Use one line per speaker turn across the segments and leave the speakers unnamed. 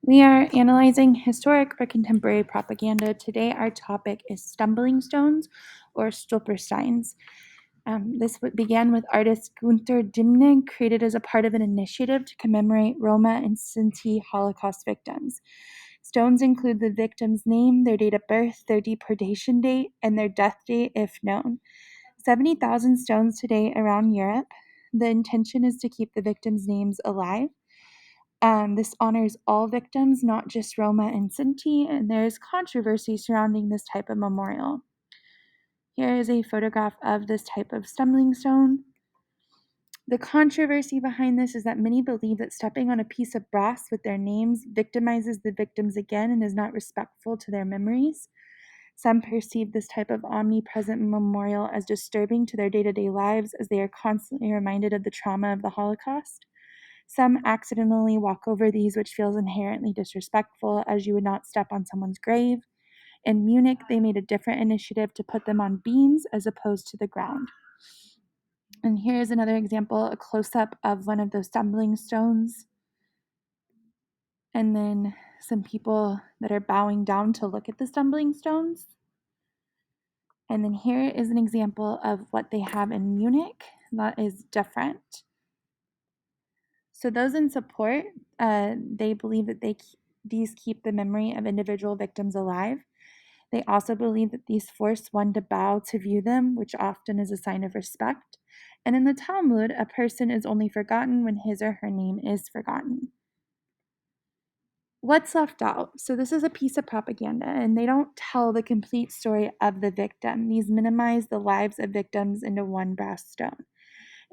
We are analyzing historic or contemporary propaganda. Today, our topic is stumbling stones or Stolpersteins. Began with artist Gunther Dimnig, created as a part of an initiative to commemorate Roma and Sinti Holocaust victims. Stones include the victim's name, their date of birth, their deportation date, and their death date if known. 70,000 stones today around Europe. The intention is to keep the victims' names alive. This honors all victims, not just Roma and Sinti, and there is controversy surrounding this type of memorial. Here is a photograph of this type of stumbling stone. The controversy behind this is that many believe that stepping on a piece of brass with their names victimizes the victims again and is not respectful to their memories. Some perceive this type of omnipresent memorial as disturbing to their day-to-day lives as they are constantly reminded of the trauma of the Holocaust. Some accidentally walk over these, which feels inherently disrespectful, as you would not step on someone's grave. In Munich, they made a different initiative to put them on beams as opposed to the ground. And here's another example, a close-up of one of those stumbling stones. And then some people that are bowing down to look at the stumbling stones. And then here is an example of what they have in Munich that is different. So those in support, they believe that these keep the memory of individual victims alive. They also believe that these force one to bow to view them, which often is a sign of respect. And in the Talmud, a person is only forgotten when his or her name is forgotten. What's left out? So this is a piece of propaganda, and they don't tell the complete story of the victim. These minimize the lives of victims into one brass stone.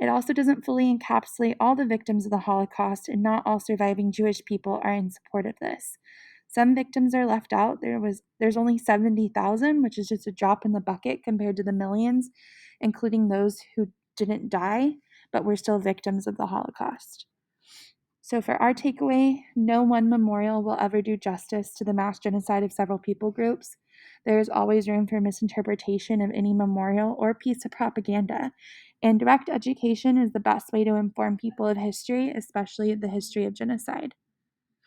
It also doesn't fully encapsulate all the victims of the Holocaust, and not all surviving Jewish people are in support of this. Some victims are left out. There's only 70,000, which is just a drop in the bucket compared to the millions, including those who didn't die but were still victims of the Holocaust. So for our takeaway, no one memorial will ever do justice to the mass genocide of several people groups. There is always room for misinterpretation of any memorial or piece of propaganda, and direct education is the best way to inform people of history, especially the history of genocide.